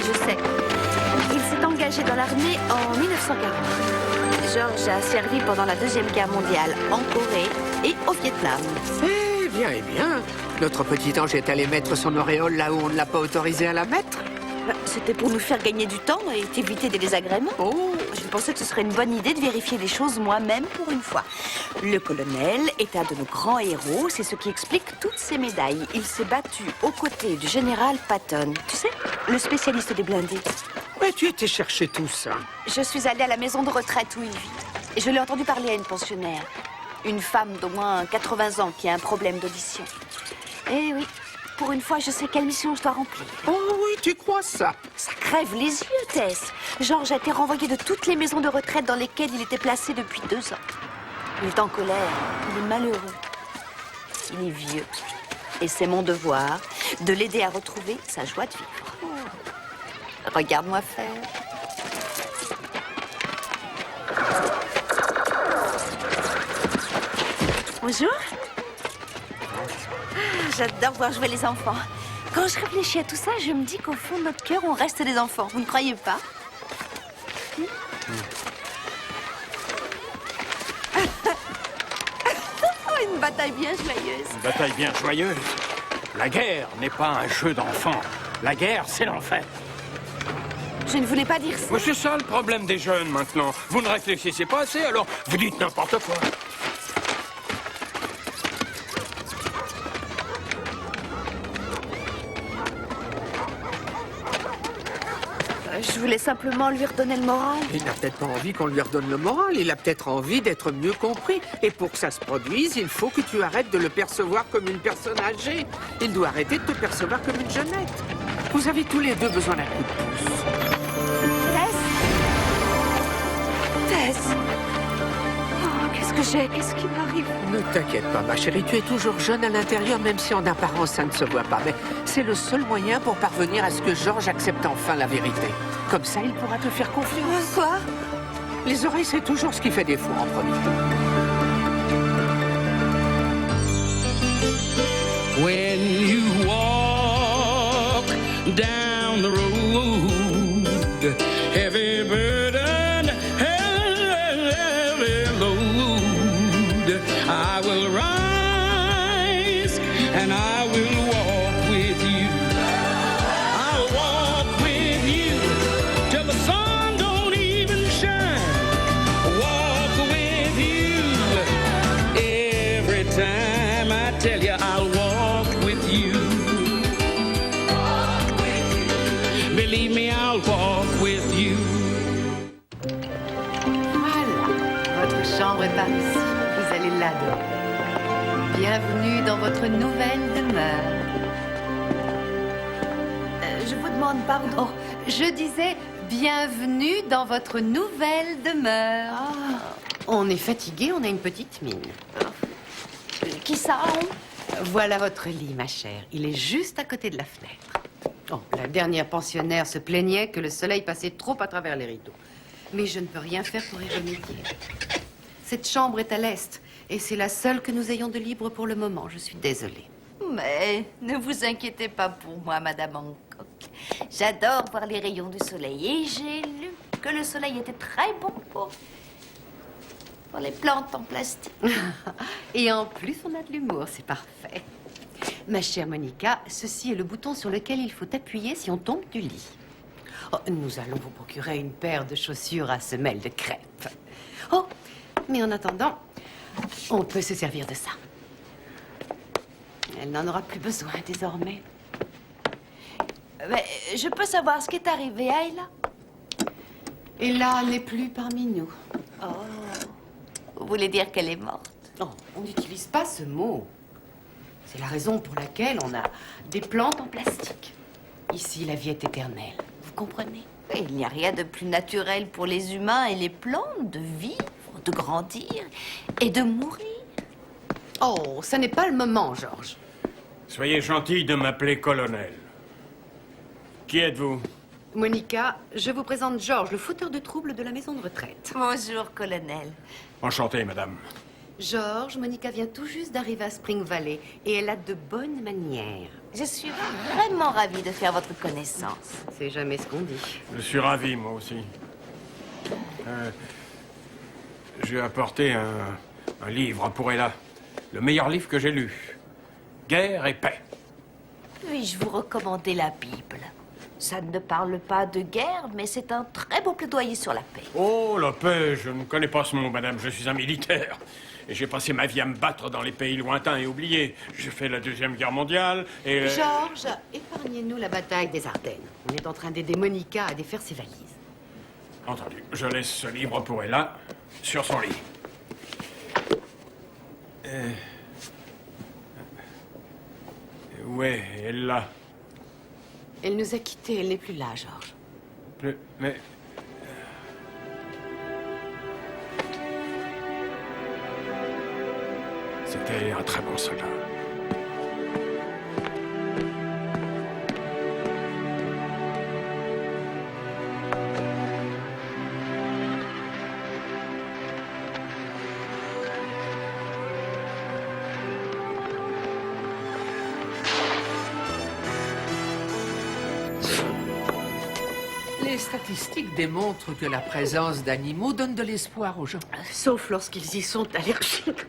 je sais. Il s'est engagé dans l'armée en 1940. Georges a servi pendant la Deuxième Guerre mondiale en Corée et au Vietnam. Eh bien. Notre petit ange est allé mettre son auréole là où on ne l'a pas autorisé à la mettre. C'était pour nous faire gagner du temps et éviter des désagréments. Oh. Je pensais que ce serait une bonne idée de vérifier les choses moi-même pour une fois. Le colonel est un de nos grands héros, c'est ce qui explique toutes ces médailles. Il s'est battu aux côtés du général Patton, tu sais, le spécialiste des blindés. Mais tu étais chercher tout ça. Je suis allée à la maison de retraite où il vit. Et je l'ai entendu parler à une pensionnaire. Une femme d'au moins 80 ans qui a un problème d'audition. Eh oui, pour une fois, je sais quelle mission je dois remplir. Oh oui, tu crois ça? Ça crève les yeux, Tess. Georges a été renvoyé de toutes les maisons de retraite dans lesquelles il était placé depuis 2 ans. Il est en colère, il est malheureux. Il est vieux. Et c'est mon devoir de l'aider à retrouver sa joie de vivre. Regarde-moi faire. Bonjour. J'adore voir jouer les enfants. Quand je réfléchis à tout ça, je me dis qu'au fond de notre cœur, on reste des enfants. Vous ne croyez pas? Une bataille bien joyeuse. Une bataille bien joyeuse. La guerre n'est pas un jeu d'enfant. La guerre, c'est l'enfer. Je ne voulais pas dire ça. Mais c'est ça le problème des jeunes maintenant. Vous ne réfléchissez pas assez, alors vous dites n'importe quoi. Je voulais simplement lui redonner le moral. Il n'a peut-être pas envie qu'on lui redonne le moral. Il a peut-être envie d'être mieux compris. Et pour que ça se produise, il faut que tu arrêtes de le percevoir comme une personne âgée. Il doit arrêter de te percevoir comme une jeunette. Vous avez tous les deux besoin d'un coup de pouce. Tess. Oh, qu'est-ce que j'ai? Qu'est-ce qui m'arrive? Ne t'inquiète pas, ma chérie. Tu es toujours jeune à l'intérieur, même si en apparence, ça ne se voit pas. Mais c'est le seul moyen pour parvenir à ce que Georges accepte enfin la vérité. Comme ça, il pourra te faire confiance. Quoi? Les oreilles, c'est toujours ce qui fait défaut en premier. When you walk down the road, heavy burden, heavy load, I will rise and I will walk with you. I'll walk with you till the sun don't even shine. Walk with you every time I tell you I'll walk with you. Believe me, I'll walk with you. Voilà, votre chambre est par ici. Vous allez l'adorer. Bienvenue dans votre nouvelle demeure. Je vous demande pardon. Oh, je disais bienvenue dans votre nouvelle demeure. On est fatigué, on a une petite mine. Qui ça? Voilà votre lit, ma chère. Il est juste à côté de la fenêtre. Oh, la dernière pensionnaire se plaignait que le soleil passait trop à travers les rideaux. Mais je ne peux rien faire pour y remédier. Cette chambre est à l'est, et c'est la seule que nous ayons de libre pour le moment. Je suis désolée. Mais ne vous inquiétez pas pour moi, Madame Hancock. J'adore voir les rayons du soleil. Et j'ai lu que le soleil était très bon pour les plantes en plastique. Et en plus, on a de l'humour, c'est parfait. Ma chère Monica, ceci est le bouton sur lequel il faut appuyer si on tombe du lit. Oh, nous allons vous procurer une paire de chaussures à semelles de crêpe. Oh, mais en attendant, on peut se servir de ça. Elle n'en aura plus besoin désormais. Mais je peux savoir ce qui est arrivé à Ella? Ella n'est plus parmi nous. Oh, vous voulez dire qu'elle est morte? Non, on n'utilise pas ce mot. C'est la raison pour laquelle on a des plantes en plastique. Ici, la vie est éternelle. Vous comprenez? Il n'y a rien de plus naturel pour les humains et les plantes de vivre, de grandir et de mourir. Oh, ça n'est pas le moment, Georges. Soyez gentil de m'appeler colonel. Qui êtes-vous? Monica, je vous présente Georges, le fauteur de troubles de la maison de retraite. Bonjour, colonel. Enchanté, madame. George, Monica vient tout juste d'arriver à Spring Valley et elle a de bonnes manières. Je suis vraiment ravie de faire votre connaissance. C'est jamais ce qu'on dit. Je suis ravi, moi aussi. J'ai apporté un livre pour Ella. Le meilleur livre que j'ai lu. Guerre et paix. Puis-je vous recommander la Bible? Ça ne parle pas de guerre, mais c'est un très beau plaidoyer sur la paix. Oh, la paix, je ne connais pas ce mot, madame. Je suis un militaire. Et j'ai passé ma vie à me battre dans les pays lointains et oubliés. J'ai fait la Deuxième Guerre mondiale et... George, épargnez-nous la bataille des Ardennes. On est en train d'aider Monica à défaire ses valises. Entendu. Je laisse ce livre pour Ella sur son lit. Où est Ella? Elle nous a quittés, elle n'est plus là, George. Mais... C'était un très bon soldat. Les statistiques démontrent que la présence d'animaux donne de l'espoir aux gens. Sauf lorsqu'ils y sont allergiques.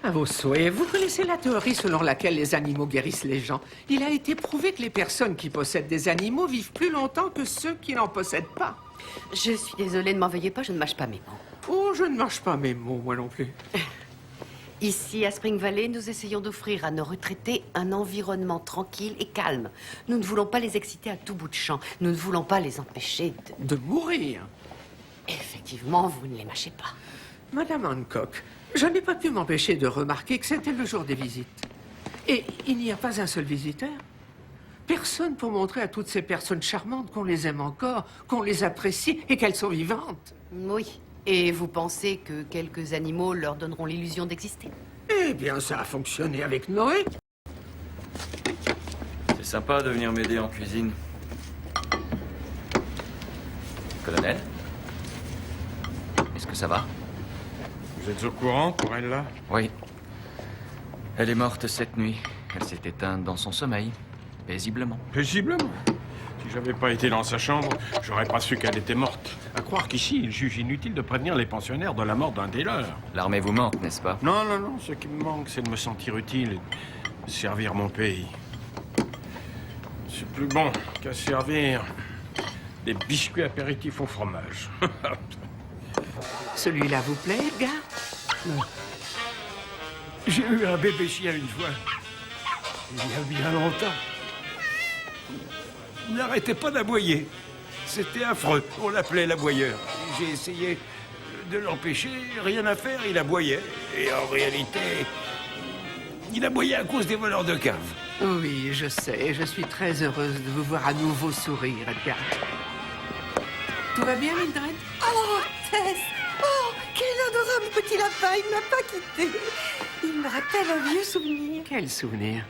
À vos souhaits, vous connaissez la théorie selon laquelle les animaux guérissent les gens. Il a été prouvé que les personnes qui possèdent des animaux vivent plus longtemps que ceux qui n'en possèdent pas. Je suis désolée, ne m'en veuillez pas, je ne mâche pas mes mots. Oh, je ne mange pas mes mots, moi non plus. Ici, à Spring Valley, nous essayons d'offrir à nos retraités un environnement tranquille et calme. Nous ne voulons pas les exciter à tout bout de champ. Nous ne voulons pas les empêcher de... De mourir. Effectivement, vous ne les mâchez pas. Madame Hancock, je n'ai pas pu m'empêcher de remarquer que c'était le jour des visites. Et il n'y a pas un seul visiteur. Personne pour montrer à toutes ces personnes charmantes qu'on les aime encore, qu'on les apprécie et qu'elles sont vivantes. Oui. Et vous pensez que quelques animaux leur donneront l'illusion d'exister? Eh bien, ça a fonctionné avec Noé. C'est sympa de venir m'aider en cuisine. Colonel? Est-ce que ça va? Vous êtes au courant pour Ella? Oui. Elle est morte cette nuit. Elle s'est éteinte dans son sommeil, paisiblement. Paisiblement. Si j'avais pas été dans sa chambre, j'aurais pas su qu'elle était morte. À croire qu'ici, ils jugent inutile de prévenir les pensionnaires de la mort d'un des leurs. L'armée vous manque, n'est-ce pas? Non, non, non. Ce qui me manque, c'est de me sentir utile et de servir mon pays. C'est plus bon qu'à servir des biscuits apéritifs au fromage. Celui-là vous plaît, Edgar? J'ai eu un bébé chien une fois. Il y a bien longtemps. Il n'arrêtait pas d'aboyer. C'était affreux. On l'appelait l'aboyeur. J'ai essayé de l'empêcher. Rien à faire, il aboyait. Et en réalité, il aboyait à cause des voleurs de cave. Oui, je sais. Je suis très heureuse de vous voir à nouveau sourire, Edgar. Tout va bien, Mildred? Oh, Tess! Oh, quel adorable petit lapin! Il ne m'a pas quitté. Il me rappelle un vieux souvenir. Quel souvenir?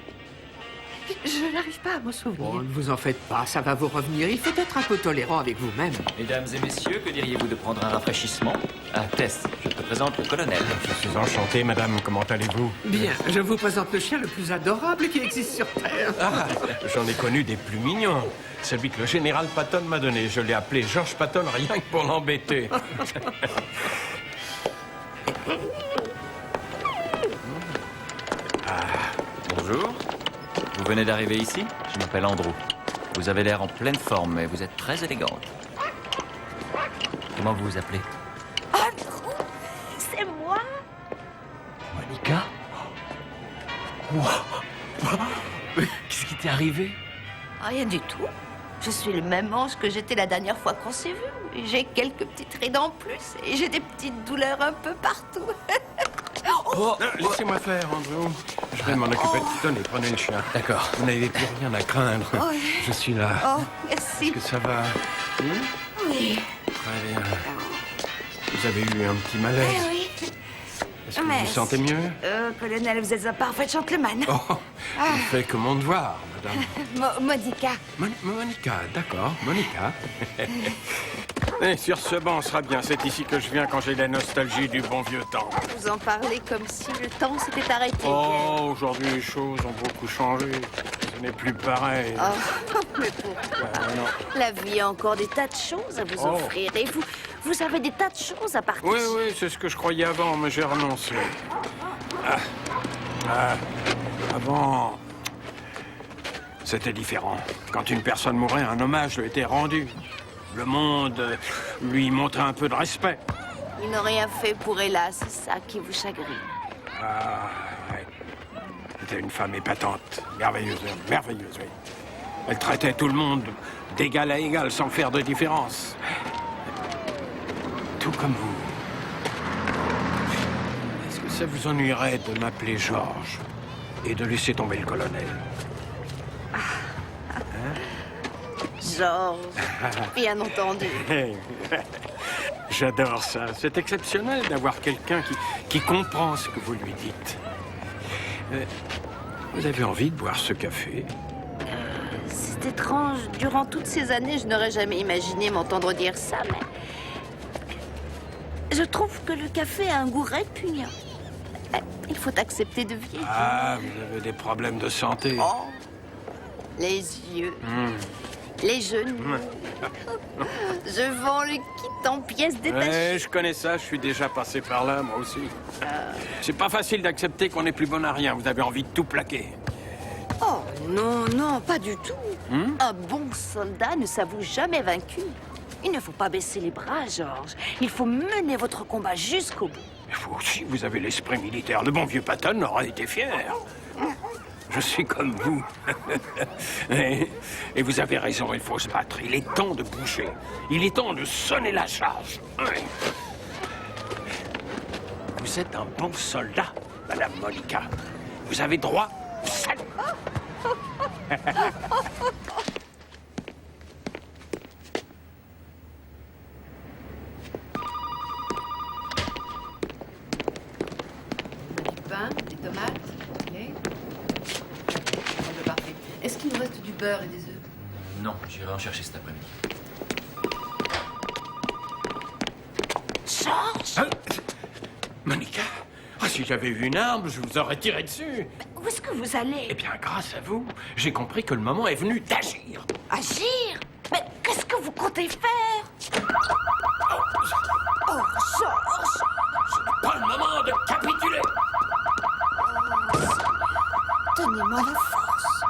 Je n'arrive pas à m'en souvenir. Oh, ne vous en faites pas, ça va vous revenir. Il faut être un peu tolérant avec vous-même. Mesdames et messieurs, que diriez-vous de prendre un rafraîchissement? Ah, Tess, je te présente le colonel. Je suis enchanté, madame. Comment allez-vous? Bien, je vous présente le chien le plus adorable qui existe sur Terre. Ah, j'en ai connu des plus mignons. Celui que le général Patton m'a donné. Je l'ai appelé George Patton rien que pour l'embêter. Bonjour. Vous venez d'arriver ici? Je m'appelle Andrew. Vous avez l'air en pleine forme et vous êtes très élégante. Comment vous vous appelez? Andrew, c'est moi? Monica? Qu'est-ce qui t'est arrivé? Rien du tout. Je suis le même ange que j'étais la dernière fois qu'on s'est vu. J'ai quelques petites rides en plus et j'ai des petites douleurs un peu partout. Laissez-moi faire, Andrew. Je vais m'en occuper de Tenez, prenez le chien. D'accord. Vous n'avez plus rien à craindre. Je suis là. Oh, merci. Est-ce que ça va? Oui. Très bien. Vous avez eu un petit malaise. Oui. Est-ce que vous vous sentez mieux? Colonel, vous êtes un parfait gentleman. Oh, je fais que mon devoir, madame. Monica. Monica, d'accord, Monica. Et sur ce banc, sera bien. C'est ici que je viens quand j'ai la nostalgie du bon vieux temps. Vous en parlez comme si le temps s'était arrêté. Oh, aujourd'hui, les choses ont beaucoup changé. Ce n'est plus pareil. Oh, mais pourquoi? Non. La vie a encore des tas de choses à vous offrir. Et vous avez des tas de choses à partager. Oui, oui, c'est ce que je croyais avant, mais j'ai renoncé. Avant, c'était différent. Quand une personne mourait, un hommage lui était rendu. Le monde lui montrait un peu de respect. Ils n'ont rien fait pour Ella, c'est ça qui vous chagrine. Ah, ouais. C'était une femme épatante, merveilleuse, merveilleuse, oui. Elle traitait tout le monde d'égal à égal, sans faire de différence. Tout comme vous. Est-ce que ça vous ennuierait de m'appeler Georges et de laisser tomber le colonel? Georges, bien entendu. J'adore ça. C'est exceptionnel d'avoir quelqu'un qui comprend ce que vous lui dites. Vous avez envie de boire ce café? C'est étrange. Durant toutes ces années, je n'aurais jamais imaginé m'entendre dire ça, mais... Je trouve que le café a un goût répugnant. Il faut accepter de vieillir. Ah, vous avez des problèmes de santé. Oh, les yeux, les genoux. Je vends le kit en pièces détachées. Ouais, je connais ça, je suis déjà passé par là, moi aussi. C'est pas facile d'accepter qu'on n'est plus bon à rien. Vous avez envie de tout plaquer. Oh, non, non, pas du tout. Un bon soldat ne s'avoue jamais vaincu. Il ne faut pas baisser les bras, Georges. Il faut mener votre combat jusqu'au bout. Mais vous aussi, vous avez l'esprit militaire. Le bon vieux Patton aurait été fier. Je suis comme vous. Et vous avez raison, il faut se battre. Il est temps de bouger. Il est temps de sonner la charge. Ouais. Vous êtes un bon soldat, Madame Monica. Vous avez droit au salut. Du pain, des tomates, ok. Parfait. Est-ce qu'il nous reste du beurre et des œufs? Non, j'irai en chercher cet après-midi. Georges! Monica, si j'avais eu une arme, je vous aurais tiré dessus. Où est-ce que vous allez? Eh bien, grâce à vous, j'ai compris que le moment est venu d'agir. Agir? Mais qu'est-ce que vous comptez faire? Oh, Georges! Pas le moment de capituler. Donnez-moi la force.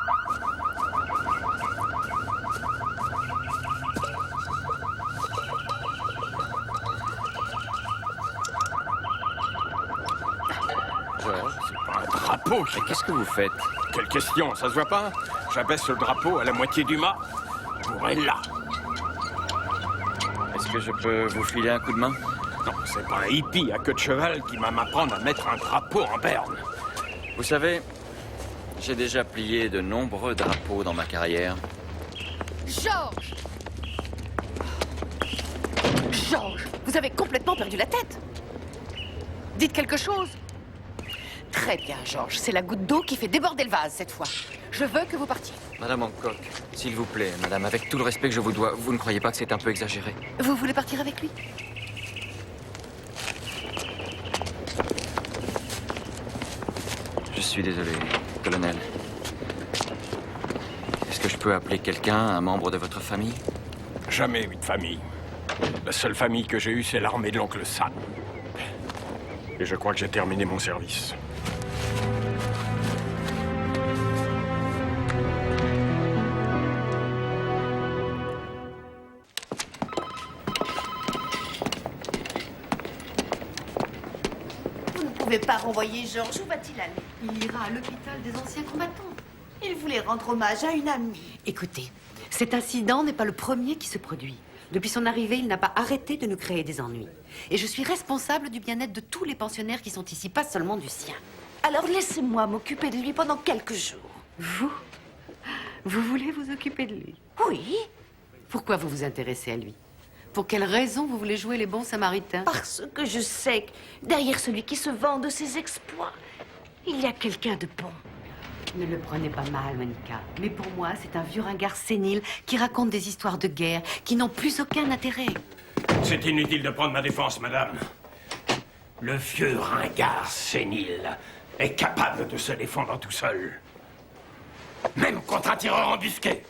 Georges, c'est pas un drapeau. Mais qu'est-ce que vous faites? Quelle question, ça se voit pas? J'abaisse le drapeau à la moitié du mât pour Ella. Est-ce que je peux vous filer un coup de main? Non, c'est pas un hippie à queue de cheval qui va m'apprendre à mettre un drapeau en berne. Vous savez, j'ai déjà plié de nombreux drapeaux dans ma carrière. Georges! Georges, vous avez complètement perdu la tête. Dites quelque chose. Très bien, Georges. C'est la goutte d'eau qui fait déborder le vase cette fois. Je veux que vous partiez. Madame Hancock, s'il vous plaît, madame, avec tout le respect que je vous dois, vous ne croyez pas que c'est un peu exagéré? Vous voulez partir avec lui? Je suis désolé, colonel. Est-ce que je peux appeler quelqu'un, un membre de votre famille? Jamais eu de famille. La seule famille que j'ai eue, c'est l'armée de l'oncle Sam. Et je crois que j'ai terminé mon service. Vous ne pouvez pas renvoyer Georges. Où va-t-il aller? Il ira à l'hôpital des anciens combattants. Il voulait rendre hommage à une amie. Écoutez, cet incident n'est pas le premier qui se produit. Depuis son arrivée, il n'a pas arrêté de nous créer des ennuis. Et je suis responsable du bien-être de tous les pensionnaires qui sont ici, pas seulement du sien. Alors laissez-moi m'occuper de lui pendant quelques jours. Vous voulez vous occuper de lui? Oui, Pourquoi vous vous intéressez à lui? Pour quelle raison vous voulez jouer les bons samaritains? parce que je sais que derrière celui qui se vend de ses exploits, il y a quelqu'un de bon. Ne le prenez pas mal, Monica. Mais pour moi, c'est un vieux ringard sénile qui raconte des histoires de guerre qui n'ont plus aucun intérêt. C'est inutile de prendre ma défense, madame. Le vieux ringard sénile est capable de se défendre tout seul. Même contre un tireur embusqué.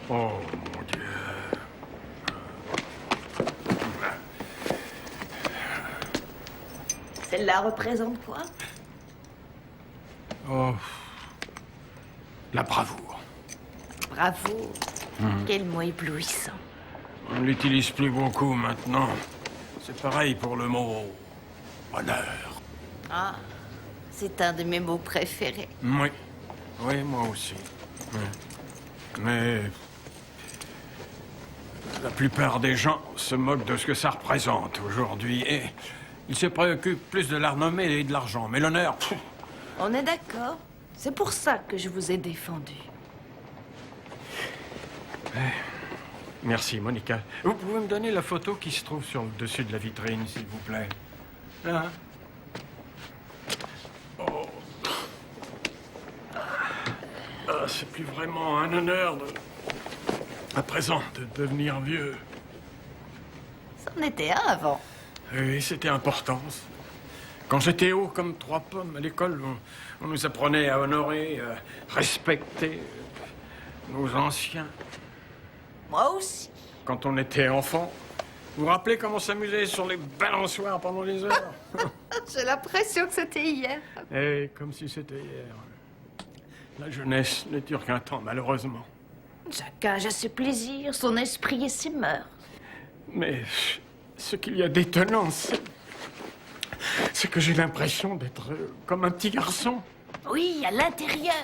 Oh, mon Dieu. Celle-là représente quoi? Oh. La bravoure. Bravo. Quel mot éblouissant. On ne l'utilise plus beaucoup maintenant. C'est pareil pour le mot honneur. Ah, c'est un de mes mots préférés. Oui. Oui, moi aussi. Oui. Mais la plupart des gens se moquent de ce que ça représente aujourd'hui. Et ils se préoccupent plus de la renommée et de l'argent. Mais l'honneur, pff, On est d'accord. C'est pour ça que je vous ai défendu. merci, Monica. Vous pouvez me donner la photo qui se trouve sur le dessus de la vitrine, s'il vous plaît? Là. Oh. Ah, c'est plus vraiment un honneur à présent de devenir vieux. C'en était un avant. Oui, c'était important. Quand j'étais haut comme 3 pommes à l'école, on nous apprenait à honorer, à respecter nos anciens. Moi aussi. Quand on était enfant, vous vous rappelez comment on s'amusait sur les balançoires pendant les heures? J'ai l'impression que c'était hier. Eh, comme si c'était hier. La jeunesse ne dure qu'un temps, malheureusement. Chacun a ses plaisirs, son esprit et ses mœurs. Mais ce qu'il y a d'étonnant, c'est que j'ai l'impression d'être comme un petit garçon. Oui, à l'intérieur.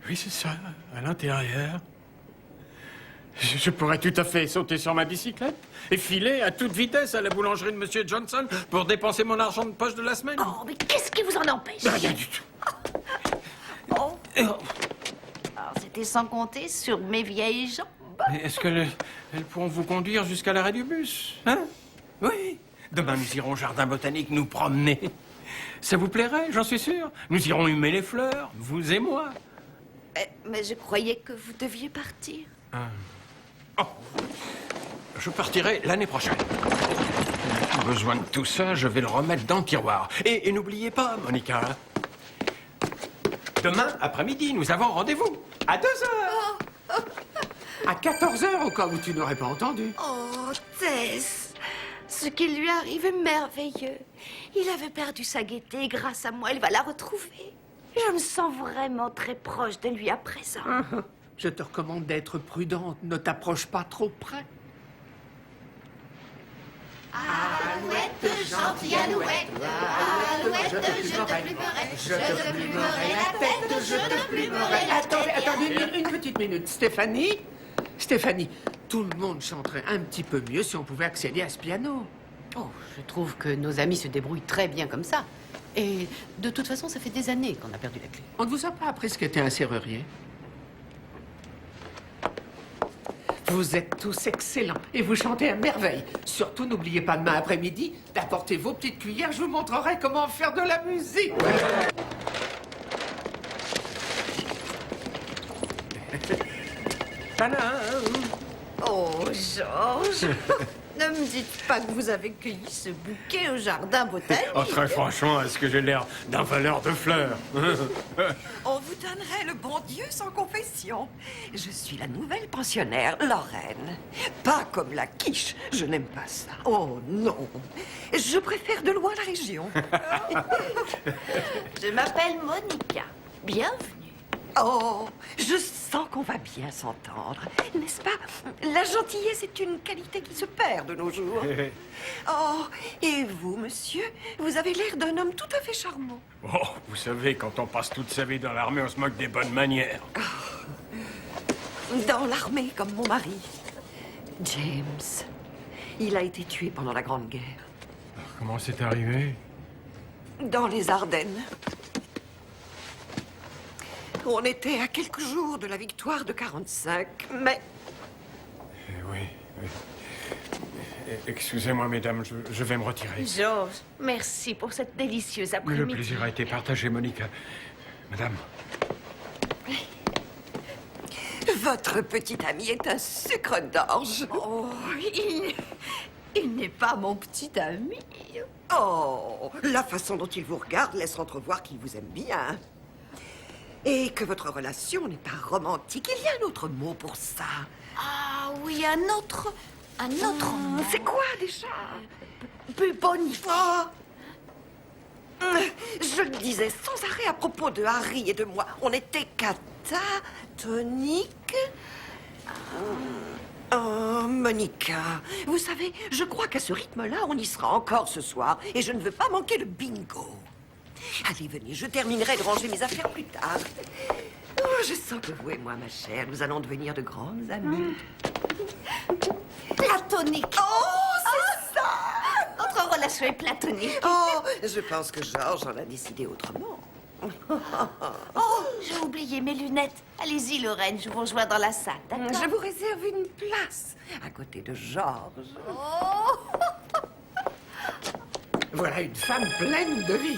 Oui, c'est ça, à l'intérieur. Je pourrais tout à fait sauter sur ma bicyclette et filer à toute vitesse à la boulangerie de Monsieur Johnson pour dépenser mon argent de poche de la semaine. Oh, mais qu'est-ce qui vous en empêche? Rien du tout. Oh. Alors, c'était sans compter sur mes vieilles jambes. Mais est-ce qu'elles pourront vous conduire jusqu'à l'arrêt du bus? Hein? Oui. Demain, nous irons au jardin botanique nous promener. Ça vous plairait, j'en suis sûr. Nous irons humer les fleurs, vous et moi. Mais je croyais que vous deviez partir. Oh. Je partirai l'année prochaine. Besoin de tout ça, je vais le remettre dans le tiroir. Et n'oubliez pas, Monica, demain après-midi, nous avons rendez-vous à 2h. À 14h, au cas où tu n'aurais pas entendu. Oh, Tess, ce qui lui arrive est merveilleux. Il avait perdu sa gaieté, grâce à moi, il va la retrouver. Je me sens vraiment très proche de lui à présent. Je te recommande d'être prudente. Ne t'approche pas trop près. Alouette, gentille alouette, alouette, je te plumerai, je te plumerai la tête, je te plumerai la tête. Attendez, une petite minute. Stéphanie, tout le monde chanterait un petit peu mieux si on pouvait accéder à ce piano. Oh, je trouve que nos amis se débrouillent très bien comme ça. Et de toute façon, ça fait des années qu'on a perdu la clé. On ne vous a pas appris ce qu'était un serrurier? Vous êtes tous excellents et vous chantez à merveille. Surtout, n'oubliez pas demain après-midi d'apporter vos petites cuillères. Je vous montrerai comment faire de la musique. Oh, Georges, ne me dites pas que vous avez cueilli ce bouquet au jardin botanique. Oh, très franchement, est-ce que j'ai l'air d'un voleur de fleurs? On vous donnerait le bon Dieu sans confession. Je suis la nouvelle pensionnaire, Lorraine. Pas comme la quiche, je n'aime pas ça. Oh non, je préfère de loin la région. Je m'appelle Monica. Bienvenue. Oh, je sens qu'on va bien s'entendre, n'est-ce pas? La gentillesse est une qualité qui se perd de nos jours. Oh, et vous, monsieur, vous avez l'air d'un homme tout à fait charmant. Oh, vous savez, quand on passe toute sa vie dans l'armée, on se moque des bonnes manières. Dans l'armée, comme mon mari. James. Il a été tué pendant la Grande Guerre. Comment c'est arrivé? Dans les Ardennes. On était à quelques jours de la victoire de 45, mais... Oui, oui. Excusez-moi, mesdames, je vais me retirer. Georges, merci pour cette délicieuse Le après-midi. plaisir a été partagé, Monica. Madame, Votre petit ami est un sucre d'orge. Oh, il n'est pas mon petit ami. Oh, la façon dont il vous regarde laisse entrevoir qu'il vous aime bien. Et que votre relation n'est pas romantique. Il y a un autre mot pour ça. Ah oui, un autre mot. C'est quoi déjà? Bubonique. Oh. Je le disais sans arrêt à propos de Harry et de moi. On était catatoniques. Oh, Monica, vous savez, je crois qu'à ce rythme-là, on y sera encore ce soir. Et je ne veux pas manquer le bingo. Allez, venez, je terminerai de ranger mes affaires plus tard. Oh, je sens que vous et moi, ma chère, nous allons devenir de grandes amies. Platonique. Oh, c'est ça! Notre relation est platonique. Oh, je pense que Georges en a décidé autrement. Oh, j'ai oublié mes lunettes. Allez-y, Lorraine, je vous rejoins dans la salle, d'accord? Je vous réserve une place à côté de Georges. Voilà une femme pleine de vie.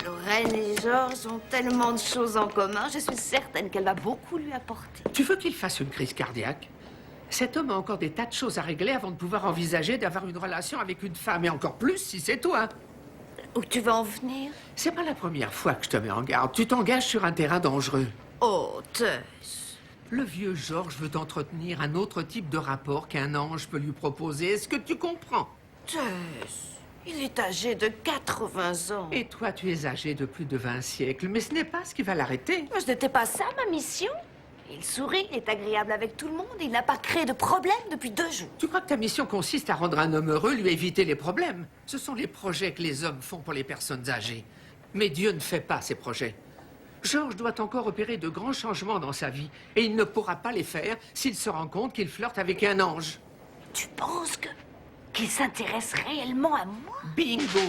Lorraine et Georges ont tellement de choses en commun, je suis certaine qu'elle va beaucoup lui apporter. Tu veux qu'il fasse une crise cardiaque? Cet homme a encore des tas de choses à régler avant de pouvoir envisager d'avoir une relation avec une femme, et encore plus si c'est toi. Où tu veux en venir? C'est pas la première fois que je te mets en garde. Tu t'engages sur un terrain dangereux. Oh, Tess. Le vieux Georges veut entretenir un autre type de rapport qu'un ange peut lui proposer. Est-ce que tu comprends? Tess, il est âgé de 80 ans. Et toi, tu es âgé de plus de 20 siècles, mais ce n'est pas ce qui va l'arrêter. Ce n'était pas ça ma mission. Il sourit, il est agréable avec tout le monde, il n'a pas créé de problème depuis 2 jours. Tu crois que ta mission consiste à rendre un homme heureux, lui éviter les problèmes? Ce sont les projets que les hommes font pour les personnes âgées. Mais Dieu ne fait pas ces projets. Georges doit encore opérer de grands changements dans sa vie, et il ne pourra pas les faire s'il se rend compte qu'il flirte avec un ange. Tu penses qu'il s'intéresse réellement à moi? Bingo!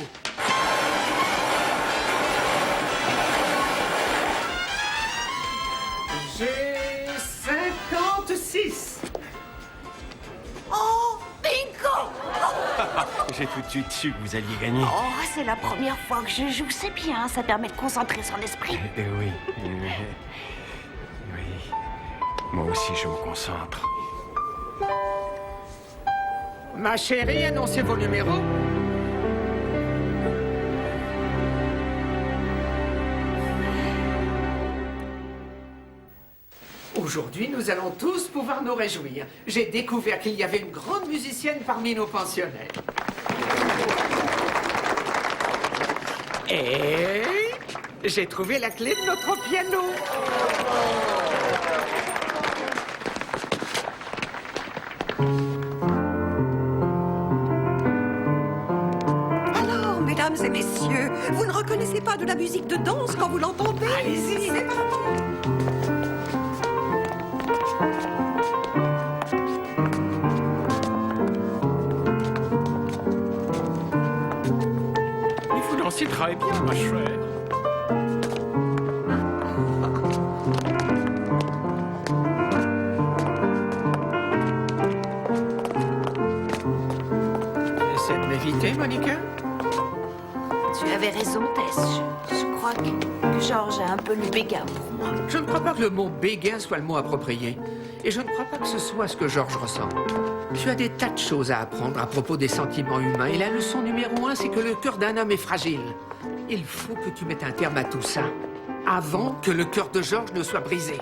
J'ai 56! Oh, bingo! j'ai tout de suite su que vous alliez gagner. Oh, c'est la première fois que je joue, c'est bien, ça permet de concentrer son esprit. Oui. Moi aussi, je me concentre. Ma chérie, annoncez vos numéros. Aujourd'hui, nous allons tous pouvoir nous réjouir. J'ai découvert qu'il y avait une grande musicienne parmi nos pensionnaires. Et j'ai trouvé la clé de notre piano. Alors, mesdames et messieurs, vous ne reconnaissez pas de la musique de danse quand vous l'entendez? Allez-y. C'est parti. Mais vous dansez très bien, ma chère. Essaie de m'éviter, Monica. Tu avais raison, Tess. Je crois que Georges a un peu le béguin pour moi. Je ne crois pas que le mot béguin soit le mot approprié. Et je ne crois pas que ce soit ce que Georges ressent. Tu as des tas de choses à apprendre à propos des sentiments humains. Et la leçon numéro 1, c'est que le cœur d'un homme est fragile. Il faut que tu mettes un terme à tout ça, avant que le cœur de Georges ne soit brisé.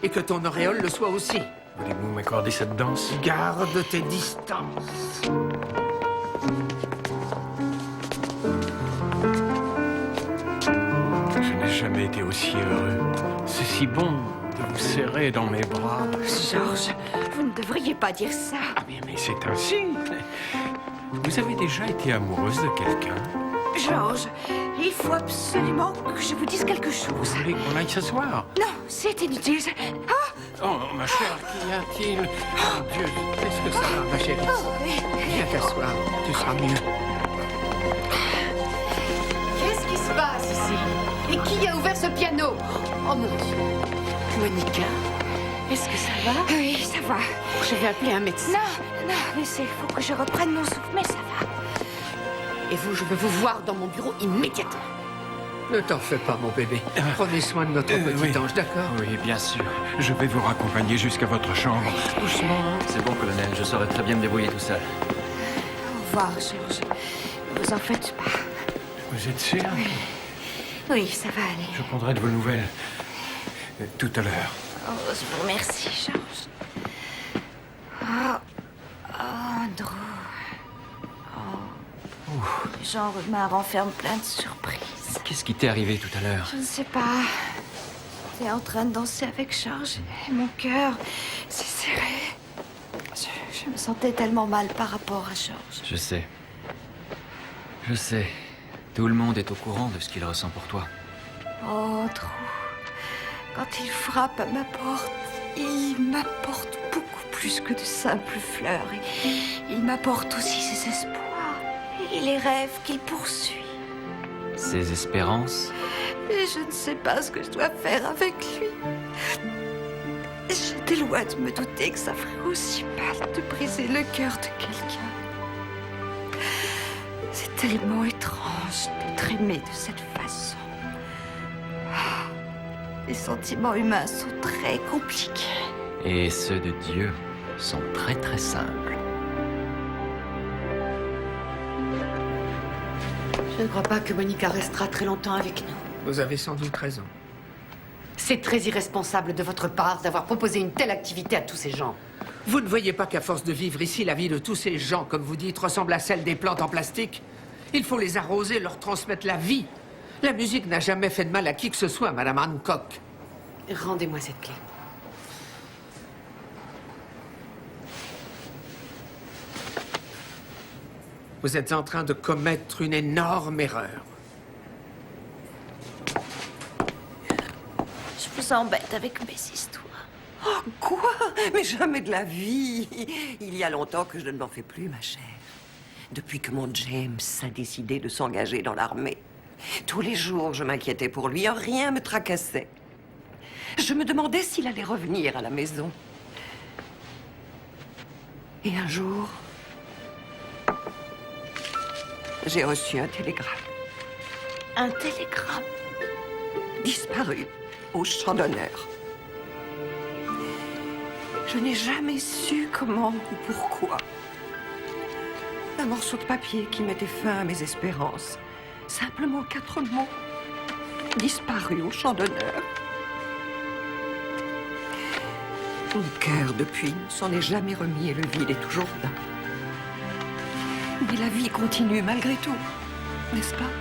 Et que ton auréole le soit aussi. Voulez-vous m'accorder cette danse? Garde tes distances. Je n'ai jamais été aussi heureux. C'est si bon de vous serrer dans mes bras. Georges, vous ne devriez pas dire ça. Ah mais c'est ainsi. Vous avez déjà été amoureuse de quelqu'un? Georges, il faut absolument que je vous dise quelque Vous chose. voulez qu'on aille s'asseoir? Non, c'est inutile. Ah, Oh, ma chère, qu'y a-t-il? Oh, Dieu, Qu'est-ce que ça va, ma chérie? oh, oui. Viens t'asseoir, tu seras mieux. Qu'est-ce qui se passe ici? Et qui a ouvert ce piano? Oh mon Dieu. Monica, Est-ce que ça va? Oui, ça va. Je vais appeler un médecin. Non, non, laissez, il faut que je reprenne mon souffle, mais ça va. Et vous, je veux vous voir dans mon bureau immédiatement. Ne t'en fais pas, mon bébé. Prenez soin de notre petit oui. ange, d'accord? Oui, bien sûr. Je vais vous raccompagner jusqu'à votre chambre. Doucement. C'est bon, colonel, je saurais très bien me débrouiller tout seul. Au revoir, Georges. Ne vous en faites pas. Vous êtes sûr? Oui, ça va aller. Je prendrai de vos nouvelles tout à l'heure. Oh, je vous remercie, Georges. Oh, Andrew. Oh. Jean Rumar renferme plein de surprises. Qu'est-ce qui t'est arrivé tout à l'heure? Je ne sais pas. J'étais en train de danser avec Georges et mon cœur s'est serré. Je me sentais tellement mal par rapport à Georges. Je sais. Je sais. Tout le monde est au courant de ce qu'il ressent pour toi. Oh, Andrew. Quand il frappe à ma porte, il m'apporte beaucoup plus que de simples fleurs. Et il m'apporte aussi ses espoirs et les rêves qu'il poursuit. Ses espérances? Et je ne sais pas ce que je dois faire avec lui. J'étais loin de me douter que ça ferait aussi mal de briser le cœur de quelqu'un. C'est tellement étrange d'être aimé de cette façon. Ah, les sentiments humains sont très compliqués. Et ceux de Dieu sont très très simples. Je ne crois pas que Monica restera très longtemps avec nous. Vous avez sans doute raison. C'est très irresponsable de votre part d'avoir proposé une telle activité à tous ces gens. Vous ne voyez pas qu'à force de vivre ici, la vie de tous ces gens, comme vous dites, ressemble à celle des plantes en plastique? Il faut les arroser, leur transmettre la vie. La musique n'a jamais fait de mal à qui que ce soit, Madame Hancock. Rendez-moi cette clé. Vous êtes en train de commettre une énorme erreur. Je vous embête avec mes histoires. Oh, quoi? Mais jamais de la vie. Il y a longtemps que je ne m'en fais plus, ma chère. Depuis que mon James a décidé de s'engager dans l'armée. Tous les jours, je m'inquiétais pour lui. Rien me tracassait. Je me demandais s'il allait revenir à la maison. Et un jour, j'ai reçu un télégramme. Un télégramme. Disparu au champ d'honneur. Je n'ai jamais su comment ou pourquoi. Un morceau de papier qui mettait fin à mes espérances. Simplement 4 mots. Disparu au champ d'honneur. Mon cœur, depuis, ne s'en est jamais remis et le vide est toujours là. Mais la vie continue malgré tout, n'est-ce pas?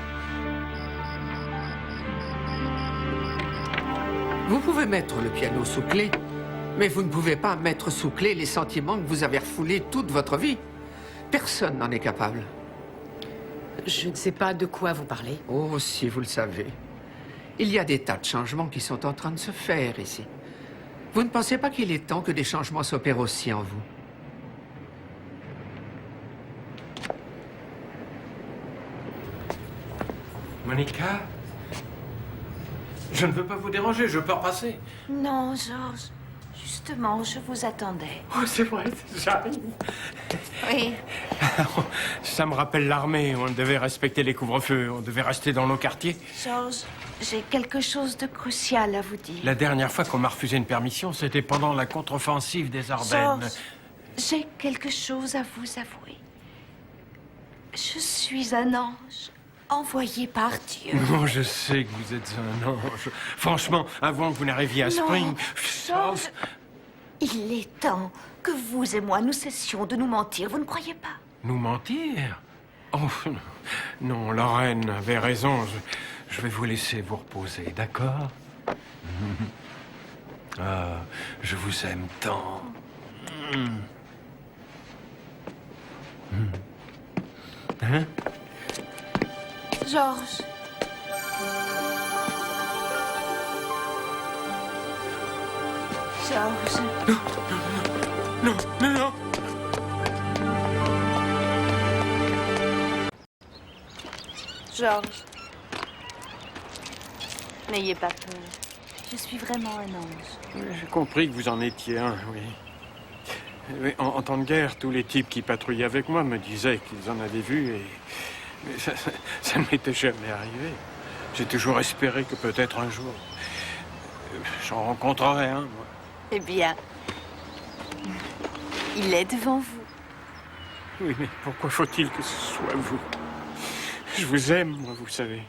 Vous pouvez mettre le piano sous clé, mais vous ne pouvez pas mettre sous clé les sentiments que vous avez refoulés toute votre vie. Personne n'en est capable. Je ne sais pas de quoi vous parlez. Oh, si vous le savez. Il y a des tas de changements qui sont en train de se faire ici. Vous ne pensez pas qu'il est temps que des changements s'opèrent aussi en vous? Monica? Je ne veux pas vous déranger, je peux repasser. Non, Georges. Justement, je vous attendais. Oh, c'est vrai, j'arrive. Oui. Ça me rappelle l'armée, on devait respecter les couvre-feux, on devait rester dans nos quartiers. Georges, j'ai quelque chose de crucial à vous dire. La dernière fois qu'on m'a refusé une permission, c'était pendant la contre-offensive des Ardennes. Georges, j'ai quelque chose à vous avouer. Je suis un ange envoyé par Dieu. Non, je sais que vous êtes un ange. Franchement, avant que vous n'arriviez à Spring... Non, Georges, il est temps que vous et moi nous cessions de nous mentir, vous ne croyez pas? Nous mentir? Oh, non, Lorraine avait raison. Je vais vous laisser vous reposer, d'accord? Ah, je vous aime tant. Hein? Georges. Georges. Non, non, non. Georges. N'ayez pas peur. je suis vraiment un ange. J'ai compris que vous en étiez un, oui. Oui, en temps de guerre, tous les types qui patrouillaient avec moi me disaient qu'ils en avaient vu et... Mais ça ne m'était jamais arrivé. J'ai toujours espéré que peut-être un jour, j'en rencontrerais un, moi. Eh bien, il est devant vous. Oui, mais pourquoi faut-il que ce soit vous? Je vous aime, moi, vous savez.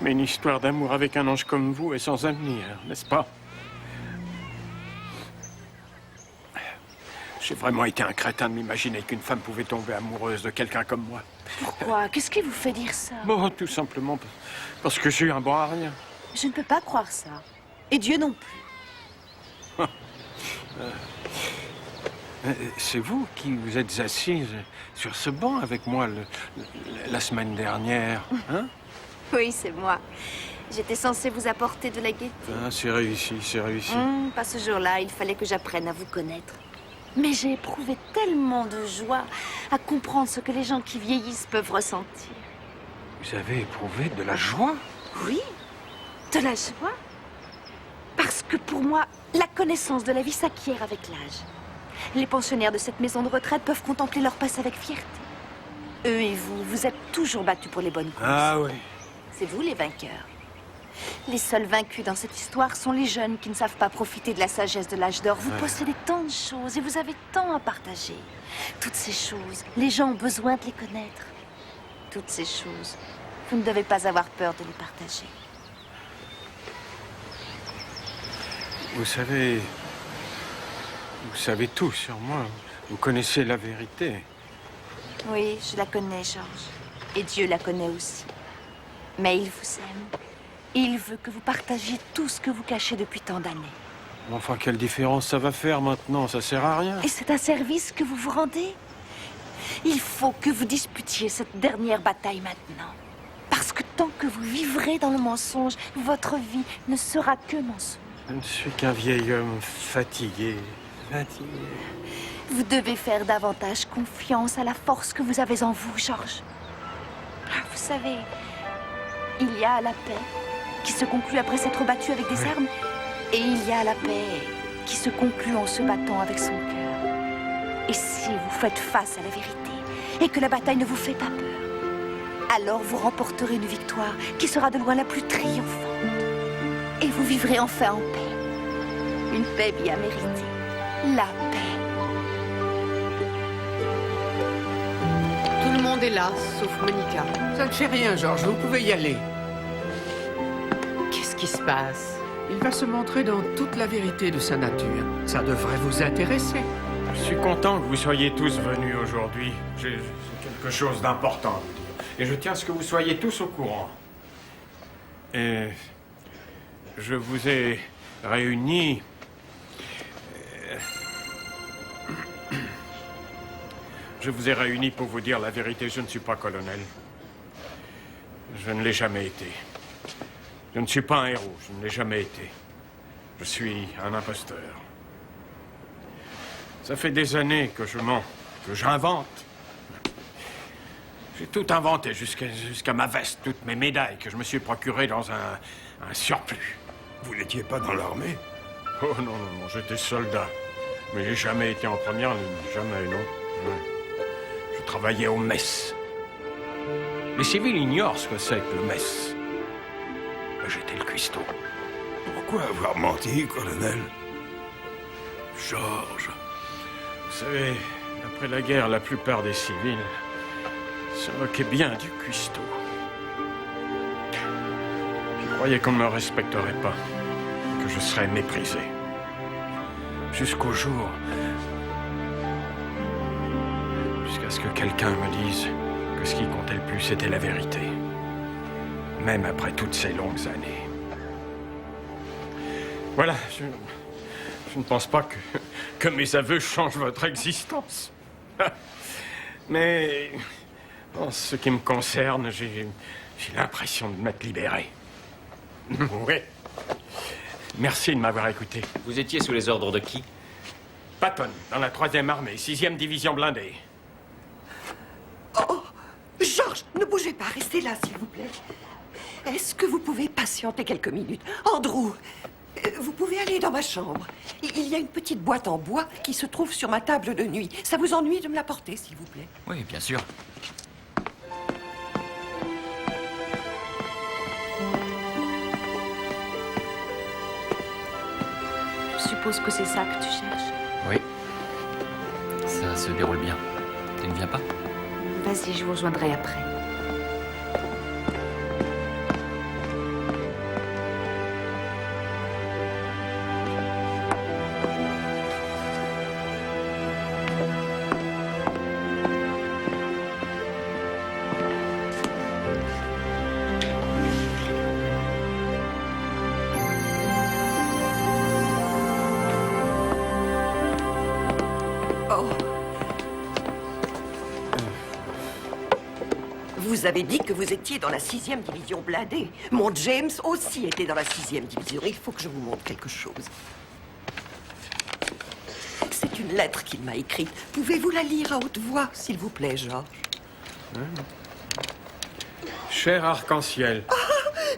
Mais une histoire d'amour avec un ange comme vous est sans avenir, n'est-ce pas? J'ai vraiment été un crétin de m'imaginer qu'une femme pouvait tomber amoureuse de quelqu'un comme moi. Pourquoi? Qu'est-ce qui vous fait dire ça? Bon, tout simplement parce que je suis un bon à rien. Je ne peux pas croire ça. Et Dieu non plus. C'est vous qui vous êtes assise sur ce banc avec moi la semaine dernière, hein? Oui, c'est moi. J'étais censée vous apporter de la gaieté. Ah, c'est réussi, c'est réussi. Pas ce jour-là, il fallait que j'apprenne à vous connaître. Mais j'ai éprouvé tellement de joie à comprendre ce que les gens qui vieillissent peuvent ressentir. Vous avez éprouvé de la joie? Oui, de la joie. Parce que pour moi, la connaissance de la vie s'acquiert avec l'âge. Les pensionnaires de cette maison de retraite peuvent contempler leur passé avec fierté. Eux et vous, vous êtes toujours battus pour les bonnes causes. Ah oui. C'est vous les vainqueurs. Les seuls vaincus dans cette histoire sont les jeunes qui ne savent pas profiter de la sagesse de l'âge d'or. Vous possédez tant de choses et vous avez tant à partager. Toutes ces choses, les gens ont besoin de les connaître. Toutes ces choses, vous ne devez pas avoir peur de les partager. Vous savez tout sur moi. Vous connaissez la vérité. Oui, je la connais, Georges. Et Dieu la connaît aussi. Mais il vous aime. Et il veut que vous partagiez tout ce que vous cachez depuis tant d'années. Enfin, quelle différence ça va faire maintenant? Ça sert à rien. Et c'est un service que vous vous rendez. Il faut que vous disputiez cette dernière bataille maintenant. Parce que tant que vous vivrez dans le mensonge, votre vie ne sera que mensonge. Je ne suis qu'un vieil homme fatigué. Vous devez faire davantage confiance à la force que vous avez en vous, Georges. Vous savez, il y a la paix qui se conclut après s'être battu avec des armes, et il y a la paix qui se conclut en se battant avec son cœur. Et si vous faites face à la vérité et que la bataille ne vous fait pas peur, alors vous remporterez une victoire qui sera de loin la plus triomphante. Et vous vivrez enfin en paix. Une paix bien méritée. La paix. Tout le monde est là, sauf Monica. Ça ne fait rien, Georges, vous pouvez y aller. Qu'est-ce qui se passe? Il va se montrer dans toute la vérité de sa nature. Ça devrait vous intéresser. Je suis content que vous soyez tous venus aujourd'hui. J'ai quelque chose d'important à vous dire. Et je tiens à ce que vous soyez tous au courant. Et je vous ai réunis... Je vous ai réunis pour vous dire la vérité. Je ne suis pas colonel. Je ne l'ai jamais été. Je ne suis pas un héros. Je ne l'ai jamais été. Je suis un imposteur. Ça fait des années que je mens, que j'invente. J'ai tout inventé jusqu'à ma veste, toutes mes médailles que je me suis procurées dans un surplus. Vous n'étiez pas dans l'armée? Oh non, non, non, j'étais soldat. Mais j'ai jamais été en première ligne. Jamais, non. Ouais. Je travaillais au mess. Les civils ignorent ce que c'est que le mess. J'étais le cuistot. Pourquoi avoir menti, colonel? Georges. Vous savez, après la guerre, la plupart des civils se moquaient bien du cuistot. Je croyais qu'on ne me respecterait pas, que je serais méprisé. Jusqu'au jour... Jusqu'à ce que quelqu'un me dise que ce qui comptait le plus, c'était la vérité. Même après toutes ces longues années. Voilà, je ne pense pas que mes aveux changent votre existence. Mais en ce qui me concerne, j'ai l'impression de m'être libéré. Oui. Merci de m'avoir écouté. Vous étiez sous les ordres de qui? Patton, dans la 3e armée, 6e division blindée. Oh, Georges, ne bougez pas, restez là, s'il vous plaît. Est-ce que vous pouvez patienter quelques minutes? Andrew, vous pouvez aller dans ma chambre. Il y a une petite boîte en bois qui se trouve sur ma table de nuit. Ça vous ennuie de me l'apporter, s'il vous plaît? Oui, bien sûr. Je suppose que c'est ça que tu cherches. Oui. Ça se déroule bien. Tu ne viens pas? Vas-y, je vous rejoindrai après. Vous avez dit que vous étiez dans la 6e division blindée. Mon James aussi était dans la 6e division. Il faut que je vous montre quelque chose. C'est une lettre qu'il m'a écrite. Pouvez-vous la lire à haute voix, s'il vous plaît, George? Cher arc-en-ciel.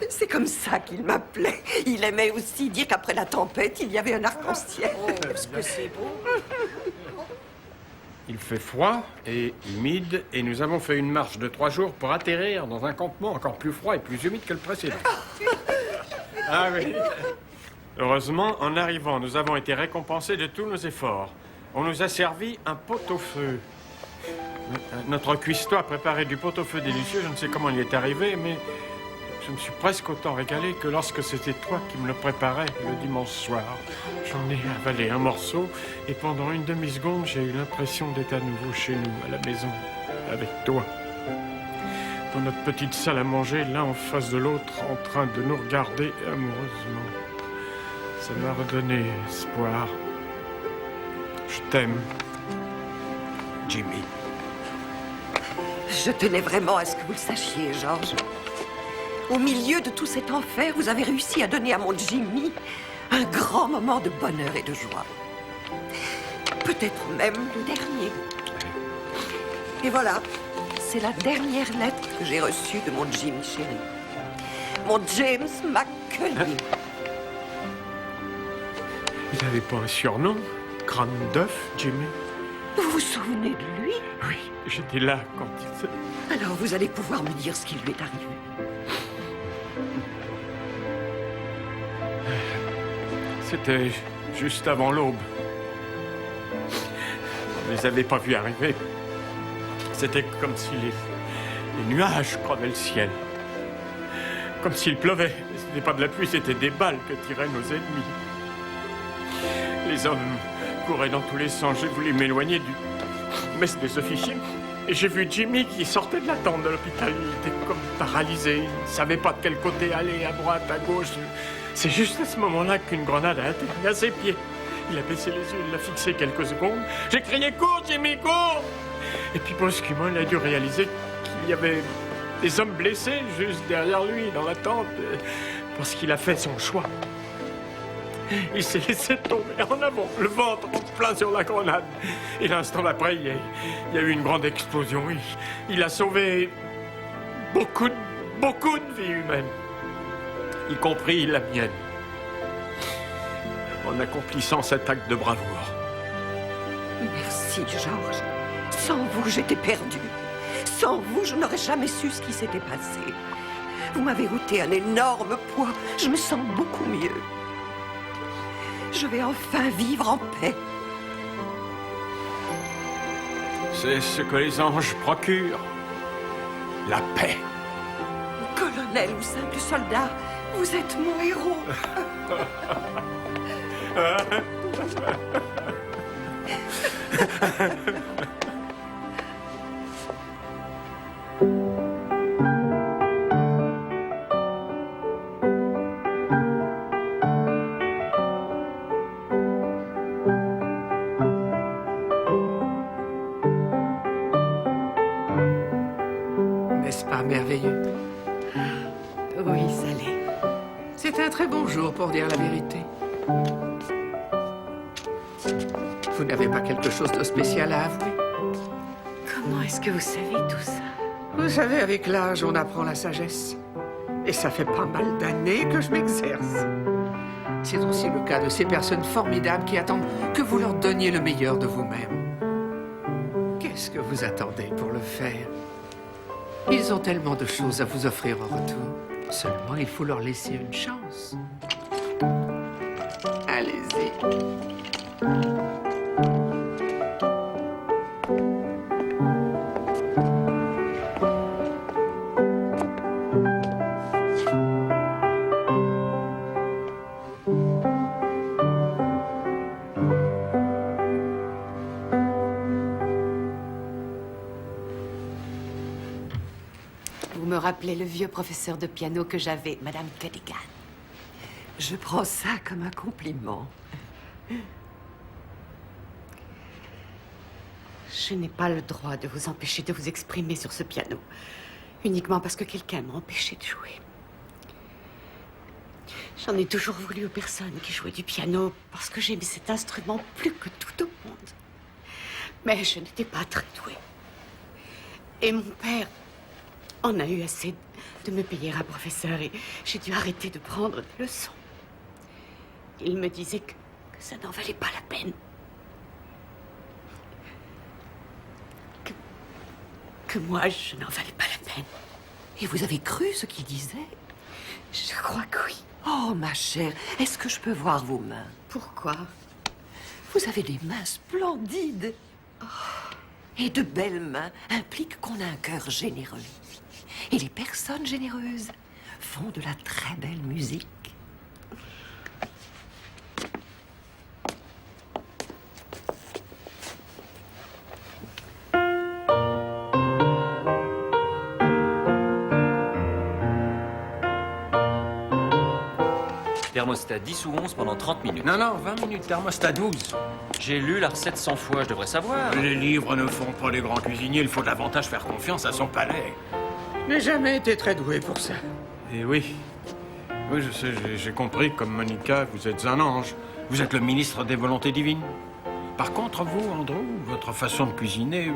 C'est comme ça qu'il m'appelait. Il aimait aussi dire qu'après la tempête, il y avait un arc-en-ciel. Est-ce que c'est beau? Il fait froid et humide et nous avons fait une marche de 3 jours pour atterrir dans un campement encore plus froid et plus humide que le précédent. Ah oui. Heureusement, en arrivant, nous avons été récompensés de tous nos efforts. On nous a servi un pot-au-feu. Notre cuistot a préparé du pot-au-feu délicieux. Je ne sais comment il est arrivé, mais je me suis presque autant régalé que lorsque c'était toi qui me le préparais le dimanche soir. J'en ai avalé un morceau et pendant une demi-seconde, j'ai eu l'impression d'être à nouveau chez nous, à la maison, avec toi. Dans notre petite salle à manger, l'un en face de l'autre, en train de nous regarder amoureusement. Ça m'a redonné espoir. Je t'aime, Jimmy. Je tenais vraiment à ce que vous le sachiez, George. Au milieu de tout cet enfer, vous avez réussi à donner à mon Jimmy un grand moment de bonheur et de joie. Peut-être même le dernier. Et voilà, c'est la dernière lettre que j'ai reçue de mon Jimmy chéri. Mon James McCulley. Il n'avait pas un surnom? Crâne d'œuf, Jimmy? Vous vous souvenez de lui? Oui, j'étais là quand il s'est... Alors vous allez pouvoir me dire ce qui lui est arrivé. C'était juste avant l'aube. On ne les avait pas vus arriver. C'était comme si les nuages crevaient le ciel. Comme s'il pleuvait. Ce n'était pas de la pluie, c'était des balles que tiraient nos ennemis. Les hommes couraient dans tous les sens. J'ai voulu m'éloigner du mess des officiers. Et j'ai vu Jimmy qui sortait de la tente de l'hôpital. Il était comme paralysé. Il ne savait pas de quel côté aller, à droite, à gauche. C'est juste à ce moment-là qu'une grenade a atterri à ses pieds. Il a baissé les yeux, il l'a fixé quelques secondes. J'ai crié « Cours, Jimmy, cours !» Et puis brusquement, il a dû réaliser qu'il y avait des hommes blessés juste derrière lui, dans la tente, parce qu'il a fait son choix. Il s'est laissé tomber en avant, le ventre en plein sur la grenade. Et l'instant d'après, il y a eu une grande explosion. Il a sauvé beaucoup de vies humaines, y compris la mienne, en accomplissant cet acte de bravoure. Merci, George. Sans vous, j'étais perdue. Sans vous, je n'aurais jamais su ce qui s'était passé. Vous m'avez ôté un énorme poids. Je me sens beaucoup mieux. Je vais enfin vivre en paix. C'est ce que les anges procurent. La paix. Colonel ou simple soldat, vous êtes mon héros. N'est-ce pas merveilleux? Oui, ça l'est. C'est un très bon jour pour dire la vérité. Vous n'avez pas quelque chose de spécial à avouer? Comment est-ce que vous savez tout ça? Vous savez, avec l'âge, on apprend la sagesse. Et ça fait pas mal d'années que je m'exerce. C'est aussi le cas de ces personnes formidables qui attendent que vous leur donniez le meilleur de vous-même. Qu'est-ce que vous attendez pour le faire? Ils ont tellement de choses à vous offrir en retour. Seulement, il faut leur laisser une chance. Allez-y. Vous me rappelez le vieux professeur de piano que j'avais, Madame Cuddigan. Je prends ça comme un compliment. Je n'ai pas le droit de vous empêcher de vous exprimer sur ce piano, uniquement parce que quelqu'un m'a empêché de jouer. J'en ai toujours voulu aux personnes qui jouaient du piano parce que j'aimais cet instrument plus que tout au monde. Mais je n'étais pas très douée. Et mon père en a eu assez de me payer un professeur et j'ai dû arrêter de prendre des leçons. Il me disait que ça n'en valait pas la peine. Que moi, je n'en valais pas la peine. Et vous avez cru ce qu'il disait? Je crois que oui. Oh, ma chère, est-ce que je peux voir vos mains? Pourquoi? Vous avez des mains splendides. Oh, et de belles mains impliquent qu'on a un cœur généreux. Et les personnes généreuses font de la très belle musique. Thermostat 10 ou 11 pendant 30 minutes. Non, non, 20 minutes, thermostat 12. J'ai lu la recette 100 fois, je devrais savoir. Les livres ne font pas les grands cuisiniers, il faut davantage faire confiance à son palais. Je n'ai jamais été très doué pour ça. Et oui. Oui, je sais, j'ai compris, comme Monica, vous êtes un ange. Vous êtes le ministre des volontés divines. Par contre, vous, Andrew, votre façon de cuisiner,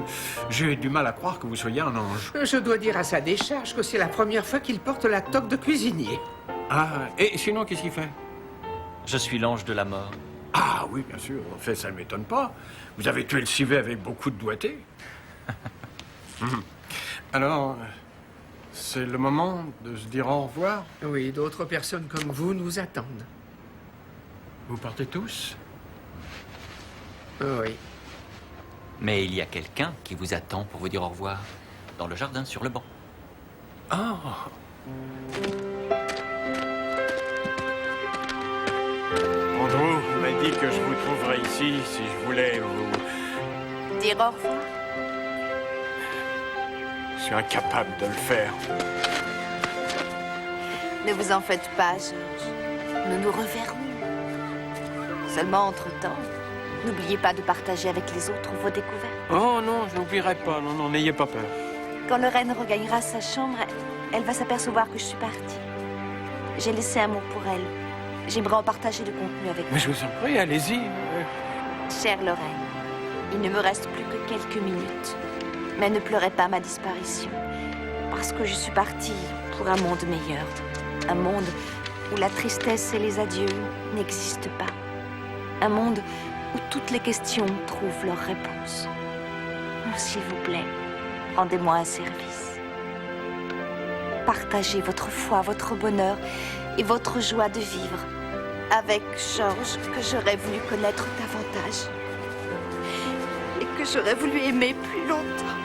j'ai du mal à croire que vous soyez un ange. Je dois dire à sa décharge que c'est la première fois qu'il porte la toque de cuisinier. Ah, et sinon, qu'est-ce qu'il fait? Je suis l'ange de la mort. Ah oui, bien sûr. En fait, ça ne m'étonne pas. Vous avez tué le civet avec beaucoup de doigté. Alors, c'est le moment de se dire au revoir. Oui, d'autres personnes comme vous nous attendent. Vous partez tous? Oui. Mais il y a quelqu'un qui vous attend pour vous dire au revoir. Dans le jardin, sur le banc. Ah. Andrew m'a dit que je vous trouverais ici si je voulais vous... Dire au revoir. Je suis incapable de le faire. Ne vous en faites pas, George. Nous nous reverrons. Seulement, entre-temps, n'oubliez pas de partager avec les autres vos découvertes. Oh non, je n'oublierai pas. Non, non, n'ayez pas peur. Quand Lorraine regagnera sa chambre, elle va s'apercevoir que je suis partie. J'ai laissé un mot pour elle. J'aimerais en partager le contenu avec Mais vous. je vous en prie, allez-y. Chère Lorraine, il ne me reste plus que quelques minutes. Mais ne pleurez pas ma disparition. Parce que je suis partie pour un monde meilleur. Un monde où la tristesse et les adieux n'existent pas. Un monde où toutes les questions trouvent leur réponse. Oh, s'il vous plaît, rendez-moi un service. Partagez votre foi, votre bonheur et votre joie de vivre avec George, que j'aurais voulu connaître davantage et que j'aurais voulu aimer plus longtemps.